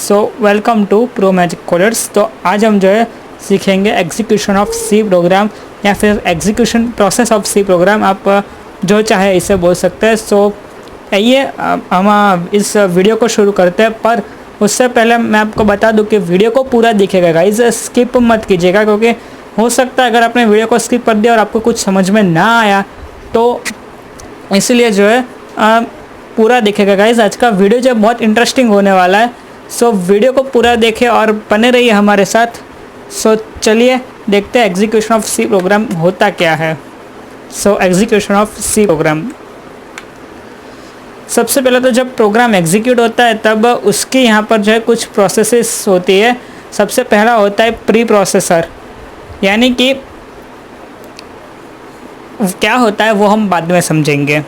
So welcome to pro magic coders. तो आज हम जो है सीखेंगे एग्जीक्यूशन ऑफ सी प्रोग्राम या फिर execution process of C program, आप जो चाहे इसे बोल सकते हैं। सो आइए हम इस वीडियो को शुरू करते हैं, पर उससे पहले मैं आपको बता दूं कि वीडियो को पूरा दिखेगा गाइस, स्किप मत कीजिएगा, क्योंकि हो सकता है अगर आपने वीडियो को स्किप कर दिया और आपको कुछ समझ में ना आया तो इसलिए जो है पूरा दिखेगा गाइस। आज का वीडियो जो बहुत इंटरेस्टिंग होने वाला है, सो वीडियो को पूरा देखें और बने रहिए हमारे साथ। सो चलिए देखते हैं एग्जीक्यूशन ऑफ सी प्रोग्राम होता क्या है। So execution of C programme, सबसे पहले तो जब प्रोग्राम एग्जीक्यूट होता है तब उसकी यहाँ पर जो है कुछ प्रोसेसेस होती है। सबसे पहला होता है प्री प्रोसेसर, यानी कि क्या होता है वो हम बाद में समझेंगे।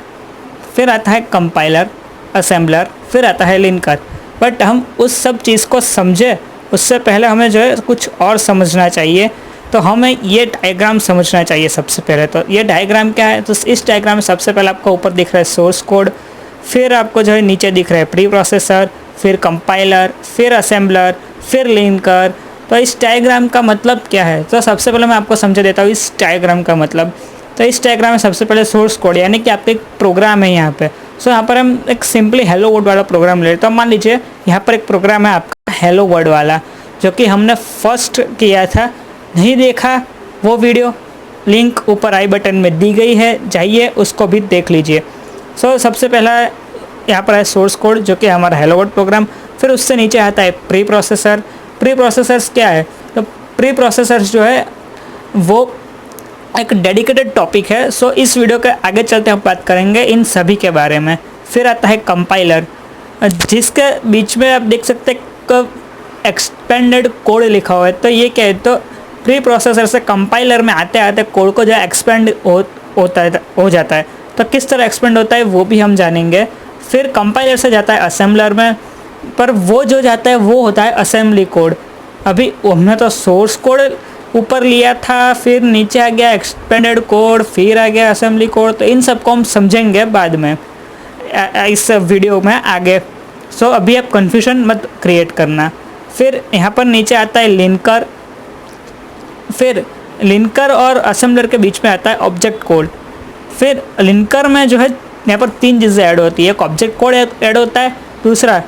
फिर आता है कंपाइलर, असेंबलर, फिर आता है लिंकर। बट हम उस सब चीज़ को समझे उससे पहले हमें जो है कुछ और समझना चाहिए। तो हमें ये डायग्राम समझना चाहिए सबसे पहले। तो ये डायग्राम क्या है, तो इस डायग्राम में सबसे पहले आपको ऊपर दिख रहा है सोर्स कोड, फिर आपको जो है नीचे दिख रहा है प्री प्रोसेसर, फिर कंपाइलर, फिर असेंबलर, फिर लिंकर। तो इस डायग्राम का मतलब क्या है, तो सबसे पहले मैं आपको समझा देता हूँ इस डायग्राम का मतलब। तो इस डायग्राम में सबसे पहले सोर्स कोड, यानी कि आपका एक प्रोग्राम है यहाँ पे। सो यहाँ पर हम एक सिंपली हेलो वर्ल्ड वाला प्रोग्राम ले लेते हैं। तो मान लीजिए यहाँ पर एक प्रोग्राम है आपका हेलो वर्ल्ड वाला, जो कि हमने फर्स्ट किया था। नहीं देखा वो वीडियो, लिंक ऊपर आई बटन में दी गई है, जाइए उसको भी देख लीजिए। सो सबसे पहला यहाँ पर है सोर्स कोड, जो कि हमारा हेलो वर्ल्ड प्रोग्राम। फिर उससे नीचे आता है प्री प्रोसेसर। प्री प्रोसेसर्स क्या है, तो प्री प्रोसेसर्स जो है वो एक डेडिकेटेड टॉपिक है। सो इस वीडियो के आगे चलते हम बात करेंगे इन सभी के बारे में। फिर आता है कंपाइलर, जिसके बीच में आप देख सकते हैं एक्सपेंडेड कोड लिखा हुआ है। तो ये क्या है, तो प्री प्रोसेसर से कंपाइलर में आते आते कोड को जो एक्सपेंड हो जाता है। तो किस तरह एक्सपेंड होता है वो भी हम जानेंगे। फिर कंपाइलर से जाता है असेंबलर में, पर वो जो जाता है वो होता है असेंबली कोड। अभी हमने तो सोर्स कोड ऊपर लिया था, फिर नीचे आ गया एक्सपेंडेड कोड, फिर आ गया असेंबली कोड। तो इन सब को हम समझेंगे बाद में इस वीडियो में आगे। सो अभी आप कन्फ्यूजन मत क्रिएट करना। फिर यहाँ पर नीचे आता है लिंकर। फिर लिंकर और असेंबलर के बीच में आता है ऑब्जेक्ट कोड। फिर लिंकर में जो है यहाँ पर तीन चीज़ें ऐड होती है, एक ऑब्जेक्ट कोड ऐड होता है, दूसरा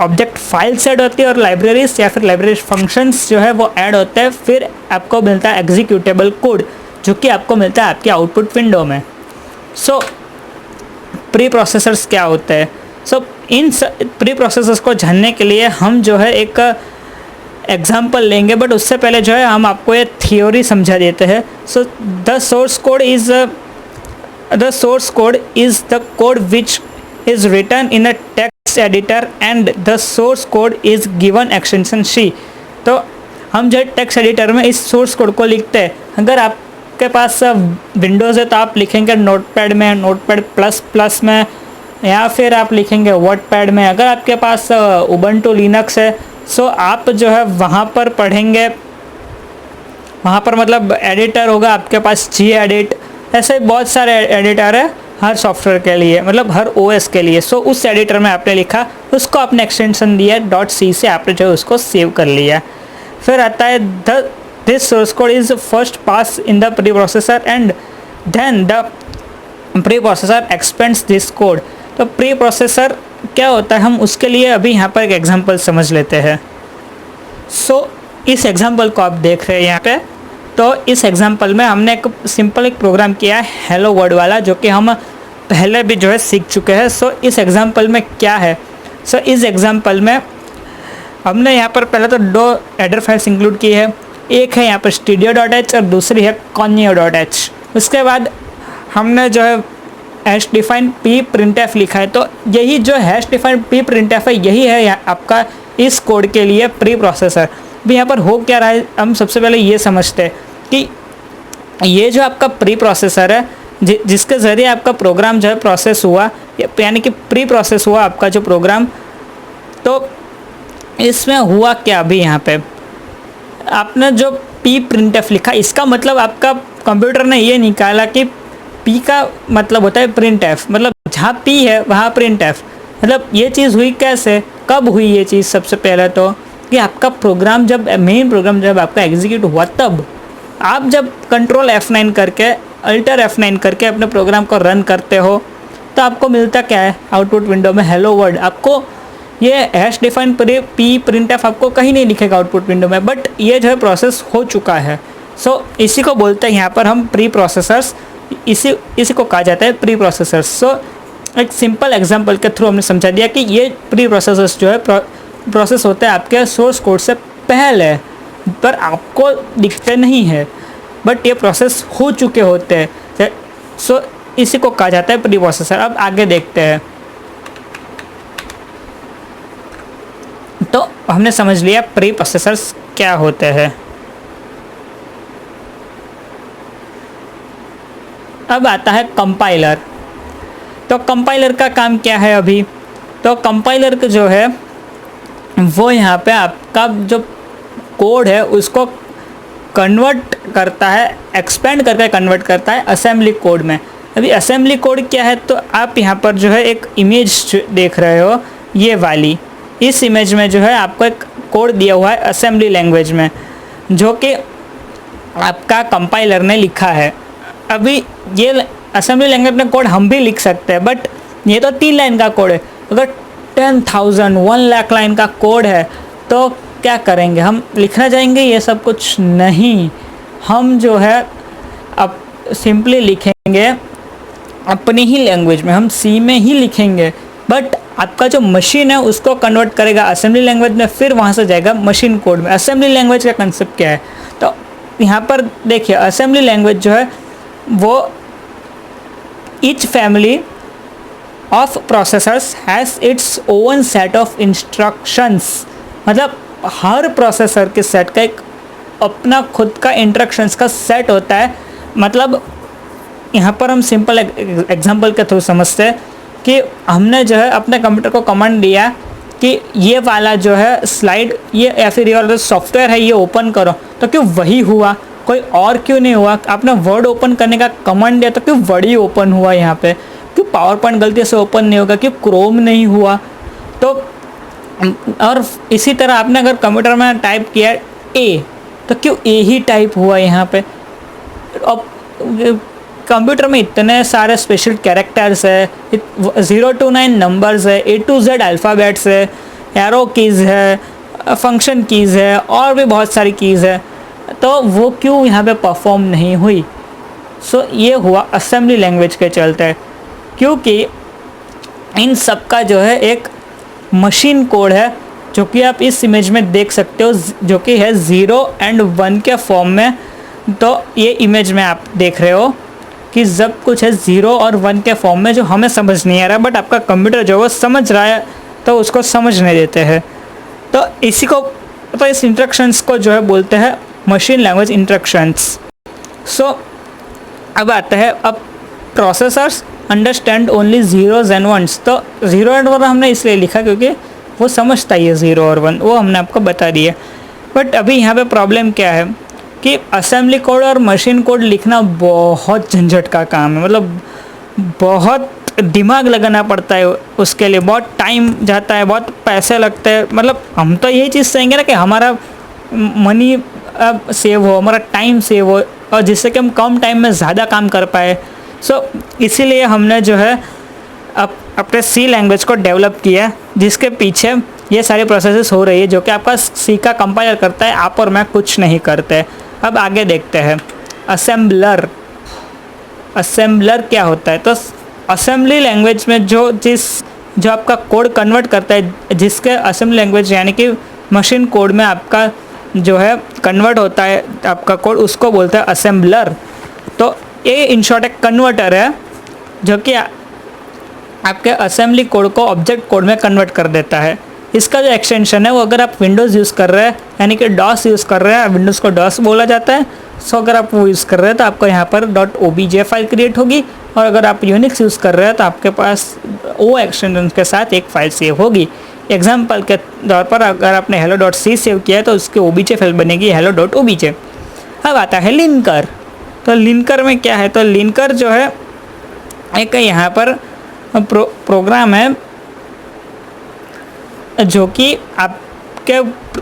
ऑब्जेक्ट फाइल्स ऐड होती है, और लाइब्रेरीज या फिर लाइब्रेरी फंक्शंस जो है वो ऐड होते हैं। फिर आपको मिलता है एग्जीक्यूटेबल कोड, जो कि आपको मिलता है आपकी आउटपुट विंडो में। सो प्री प्रोसेसर्स क्या होते हैं, सो इन प्री प्रोसेसर्स को जानने के लिए हम जो है एक एग्जाम्पल लेंगे। बट उससे पहले जो है हम आपको ये थियोरी समझा देते हैं। So the source code is the code which is written in a text editor and the source code is given extension C. तो हम जो टेक्स्ट एडिटर में इस सोर्स कोड को लिखते हैं। अगर आपके पास विंडोज़ है तो आप लिखेंगे नोटपैड में, नोटपैड प्लस प्लस में, या फिर आप लिखेंगे वर्डपैड में। अगर आपके पास उबंटू लिनक्स है सो आप जो है वहाँ पर पढ़ेंगे, वहाँ पर मतलब एडिटर होगा आपके पास Gedit। ऐसे बहुत सारे एडिटर है हर सॉफ्टवेयर के लिए, मतलब हर OS के लिए। सो उस एडिटर में आपने लिखा, उसको आपने एक्सटेंशन दिया .c से, आपने जो है उसको सेव कर लिया। फिर आता है this source code is first pass in the preprocessor and then the preprocessor expands this code. तो प्री प्रोसेसर क्या होता है, हम उसके लिए अभी यहाँ पर एक एग्जांपल समझ लेते हैं। सो इस एग्जांपल को आप देख रहे हैं यहाँ पे। तो इस एग्जांपल में हमने एक सिंपल एक प्रोग्राम किया है हेलो वर्ल्ड वाला, जो कि हम पहले भी जो है सीख चुके हैं। सो इस एग्जांपल में क्या है, सो इस एग्जांपल में हमने यहाँ पर पहले तो दो एडर फाइल्स इंक्लूड की है। एक है यहाँ पर studio.h और दूसरी है conio.h। उसके बाद हमने जो है हैश डिफाइन पी प्रिंटफ लिखा है। तो यही जो हैश डिफाइन पी प्रिंटफ है, यही है आपका इस कोड के लिए प्री प्रोसेसर। भी यहाँ पर हो क्या रहा है, हम सबसे पहले ये समझते हैं कि ये जो आपका प्री प्रोसेसर है, जिसके ज़रिए आपका प्रोग्राम जो है प्रोसेस हुआ, यानी कि प्री प्रोसेस हुआ आपका जो प्रोग्राम। तो इसमें हुआ क्या, अभी यहाँ पे आपने जो पी प्रिंटफ लिखा, इसका मतलब आपका कंप्यूटर ने ये निकाला कि पी का मतलब होता है प्रिंटफ, मतलब जहाँ पी है वहाँ प्रिंटफ। मतलब ये चीज़ हुई कैसे, कब हुई ये चीज़? सबसे पहले तो कि आपका प्रोग्राम जब मेन प्रोग्राम जब आपका एग्जीक्यूट हुआ, तब आप जब कंट्रोल F9 करके अल्टर F9 करके अपने प्रोग्राम को रन करते हो तो आपको मिलता क्या है आउटपुट विंडो में? Hello world. आपको ये hash define P print F आपको कहीं नहीं दिखेगा आउटपुट विंडो में, बट ये जो है प्रोसेस हो चुका है। सो इसी को बोलते हैं यहाँ पर हम प्री प्रोसेसर्स, इसी को कहा जाता है प्री प्रोसेसर्स। सो एक सिंपल एग्जांपल के थ्रू हमने समझा दिया कि ये प्री प्रोसेसर्स जो है प्रोसेस होते हैं आपके सोर्स कोड से पहले, पर आपको दिखते नहीं है, बट ये प्रोसेस हो चुके होते हैं। सो इसी को कहा जाता है प्री प्रोसेसर। अब आगे देखते हैं। तो हमने समझ लिया प्री प्रोसेसर्स क्या होते हैं। अब आता है कंपाइलर। तो कंपाइलर का काम क्या है अभी? तो कंपाइलर का जो है वो यहाँ पे आपका जो कोड है उसको कन्वर्ट करता है, एक्सपेंड करके कन्वर्ट करता है असेंबली कोड में। अभी असेंबली कोड क्या है? तो आप यहाँ पर जो है एक इमेज देख रहे हो, ये वाली। इस इमेज में जो है आपको एक कोड दिया हुआ है असेंबली लैंग्वेज में, जो कि आपका कंपाइलर ने लिखा है। अभी ये असेंबली लैंग्वेज में कोड हम भी लिख सकते हैं, बट ये तो 3 लाइन का कोड है। अगर 10,000 1 लाख लाइन का कोड है तो क्या करेंगे? हम लिखना चाहेंगे ये सब कुछ नहीं, हम जो है अब सिंपली लिखेंगे अपनी ही लैंग्वेज में, हम सी में ही लिखेंगे। बट आपका जो मशीन है उसको कन्वर्ट करेगा असेंबली लैंग्वेज में, फिर वहाँ से जाएगा मशीन कोड में। असेंबली लैंग्वेज का कंसेप्ट क्या है? तो यहाँ पर देखिए, असेंबली लैंग्वेज जो है वो each family of processors has its own set of instructions. मतलब हर प्रोसेसर के सेट का एक अपना खुद का इंस्ट्रक्शंस का सेट होता है। मतलब यहाँ पर हम सिंपल एग्जांपल के थ्रू समझते हैं कि हमने जो है अपने कंप्यूटर को कमांड दिया कि ये वाला जो है स्लाइड ये या फिर ये वाला सॉफ्टवेयर है ये ओपन करो, तो क्यों वही हुआ, कोई और क्यों नहीं हुआ? आपने वर्ड ओपन करने का कमांड दिया तो क्यों वर्ड ही ओपन हुआ? यहाँ पे क्यों पावर पॉइंट गलती से ओपन नहीं होगा? क्यों क्रोम नहीं हुआ? तो और इसी तरह आपने अगर कंप्यूटर में टाइप किया ए तो क्यों ए ही टाइप हुआ यहाँ पे? अब कंप्यूटर में इतने सारे स्पेशल कैरेक्टर्स है, 0 to 9 नंबर्स है, A to Z अल्फ़ाबेट्स है, एरो कीज़ है, फंक्शन कीज़ है, और भी बहुत सारी कीज़ है, तो वो क्यों यहाँ पे परफॉर्म नहीं हुई? सो ये हुआ असेंबली लैंग्वेज के चलते, क्योंकि इन सब का जो है एक मशीन कोड है जो कि आप इस इमेज में देख सकते हो, जो कि है 0 and 1 के फॉर्म में। तो ये इमेज में आप देख रहे हो कि सब कुछ है 0 और 1 के फॉर्म में, जो हमें समझ नहीं आ रहा, बट आपका कंप्यूटर जो है वो समझ रहा है, तो उसको समझने देते हैं। तो इसी को, तो इस इंस्ट्रक्शंस को जो है बोलते हैं मशीन लैंग्वेज इंस्ट्रक्शंस। सो अब आता है, अब processors understand only 0s and 1s। तो 0 and 1 हमने इसलिए लिखा क्योंकि वो समझता ही है 0 और 1, वो हमने आपको बता दिया। बट अभी यहाँ पे प्रॉब्लम क्या है कि असेंबली कोड और मशीन कोड लिखना बहुत झंझट का काम है। मतलब बहुत दिमाग लगाना पड़ता है उसके लिए, बहुत टाइम जाता है, बहुत पैसे लगते हैं। मतलब हम तो यही चीज़ चाहेंगे ना कि हमारा मनी सेव हो, हमारा टाइम सेव हो, और जिससे कि हम कम टाइम में ज़्यादा काम कर पाए। सो इसीलिए हमने जो है अपने सी लैंग्वेज को डेवलप किया, जिसके पीछे ये सारी प्रोसेसेस हो रही है, जो कि आपका सी का कंपाइलर करता है, आप और मैं कुछ नहीं करते। अब आगे देखते हैं असेंबलर। असेंबलर क्या होता है? तो असेंबली लैंग्वेज में जो आपका कोड कन्वर्ट करता है, जिसके असेंबली लैंग्वेज यानी कि मशीन कोड में आपका जो है कन्वर्ट होता है आपका कोड, उसको बोलते हैं असेंबलर। तो ये इन शॉर्ट एक कन्वर्टर है जो कि आपके असेंबली कोड को ऑब्जेक्ट कोड में कन्वर्ट कर देता है। इसका जो एक्सटेंशन है वो, अगर आप विंडोज़ यूज़ कर रहे हैं यानी कि डॉस यूज़ कर रहे हैं, विंडोज़ को डॉस बोला जाता है। सो अगर आप वो यूज़ कर रहे हैं तो आपको यहाँ पर .obj फाइल क्रिएट होगी, और अगर आप यूनिक्स यूज़ कर रहे हैं तो आपके पास वो एक्सटेंशन के साथ एक फ़ाइल सेव होगी। एग्जाम्पल के तौर पर अगर आपने hello.c सेव किया है तो उसकी obj फाइल बनेगी hello.obj। अब आता है लिंकर। तो लिंकर में क्या है? तो लिंकर जो है एक यहाँ पर प्रोग्राम है जो कि आपके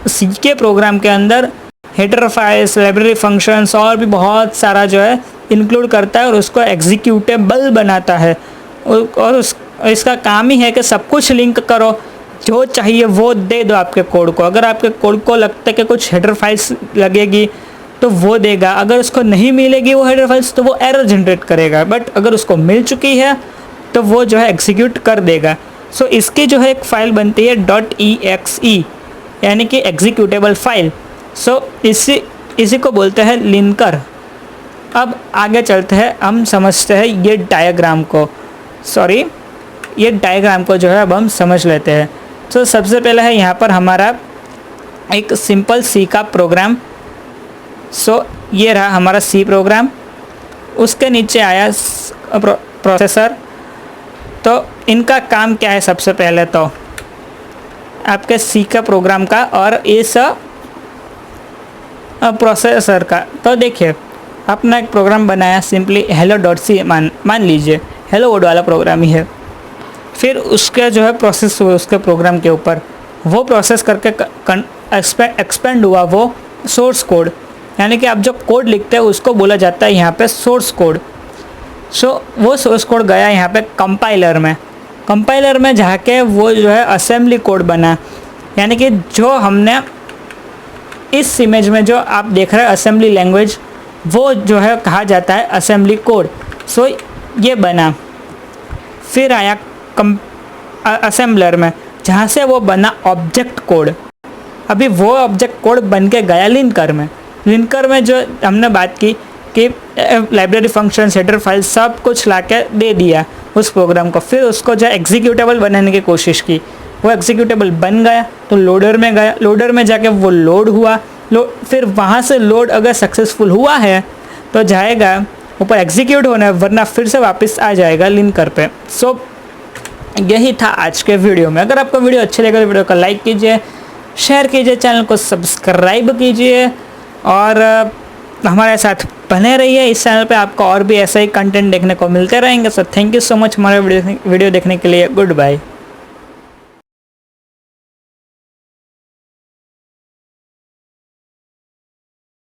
सी के प्रोग्राम के अंदर हेडर फाइल्स, लाइब्रेरी फंक्शंस और भी बहुत सारा जो है इंक्लूड करता है और उसको एग्जीक्यूटेबल बनाता है। और इसका काम ही है कि सब कुछ लिंक करो, जो चाहिए वो दे दो आपके कोड को। अगर आपके कोड को लगता है कि कुछ हेडर फाइल्स लगेगी तो वो देगा, अगर उसको नहीं मिलेगी वो हेडर फाइल्स तो वो एरर जनरेट करेगा, बट अगर उसको मिल चुकी है तो वो जो है एग्जीक्यूट कर देगा। सो इसकी जो है एक फ़ाइल बनती है .exe, यानी कि एग्जीक्यूटेबल फाइल। सो इसी को बोलते हैं लिंकर। अब आगे चलते हैं, हम समझते हैं ये डायग्राम को, ये डायग्राम को जो है अब हम समझ लेते हैं। तो सबसे पहले है यहाँ पर हमारा एक सिंपल सी का प्रोग्राम। ये रहा हमारा सी प्रोग्राम, उसके नीचे आया प्रोसेसर। तो इनका काम क्या है, सबसे पहले तो आपके सी का प्रोग्राम का और इस प्रोसेसर का। तो देखिए अपना एक प्रोग्राम बनाया सिंपली hello.c, मान लीजिए हेलो वर्ड वाला प्रोग्राम ही है। फिर उसके जो है प्रोसेस हुए उसके प्रोग्राम के ऊपर, वो प्रोसेस करके एक्सपेंड हुआ वो सोर्स कोड, यानी कि आप जो कोड लिखते हैं उसको बोला जाता है यहाँ पे सोर्स कोड। वो सोर्स कोड गया यहाँ पे कंपाइलर में जाके वो जो है असेंबली कोड बना, यानी कि जो हमने इस इमेज में जो आप देख रहे हैं असेंबली लैंग्वेज, वो जो है कहा जाता है असेंबली कोड। ये बना। फिर आया असेंबलर में, जहाँ से वो बना ऑब्जेक्ट कोड। अभी वो ऑब्जेक्ट कोड बन के गया लिंकर में जो हमने बात की कि लाइब्रेरी फंक्शन, हेडर फाइल सब कुछ लाके दे दिया उस प्रोग्राम को। फिर उसको जो एग्जीक्यूटेबल बनाने की कोशिश की, वो एग्जीक्यूटेबल बन गया तो लोडर में गया, लोडर में जाके वो लोड हुआ। फिर वहाँ से लोड अगर सक्सेसफुल हुआ है तो जाएगा ऊपर एग्जीक्यूट होना है, वरना फिर से वापस आ जाएगा लिंकर पे। यही था आज के वीडियो में। अगर आपको वीडियो अच्छी लगे तो वीडियो को लाइक कीजिए, शेयर कीजिए, चैनल को सब्सक्राइब कीजिए और हमारे साथ बने रहिए। इस चैनल पे आपको और भी ऐसा ही कंटेंट देखने को मिलते रहेंगे। So thank you so much हमारे वीडियो देखने के लिए। Good bye.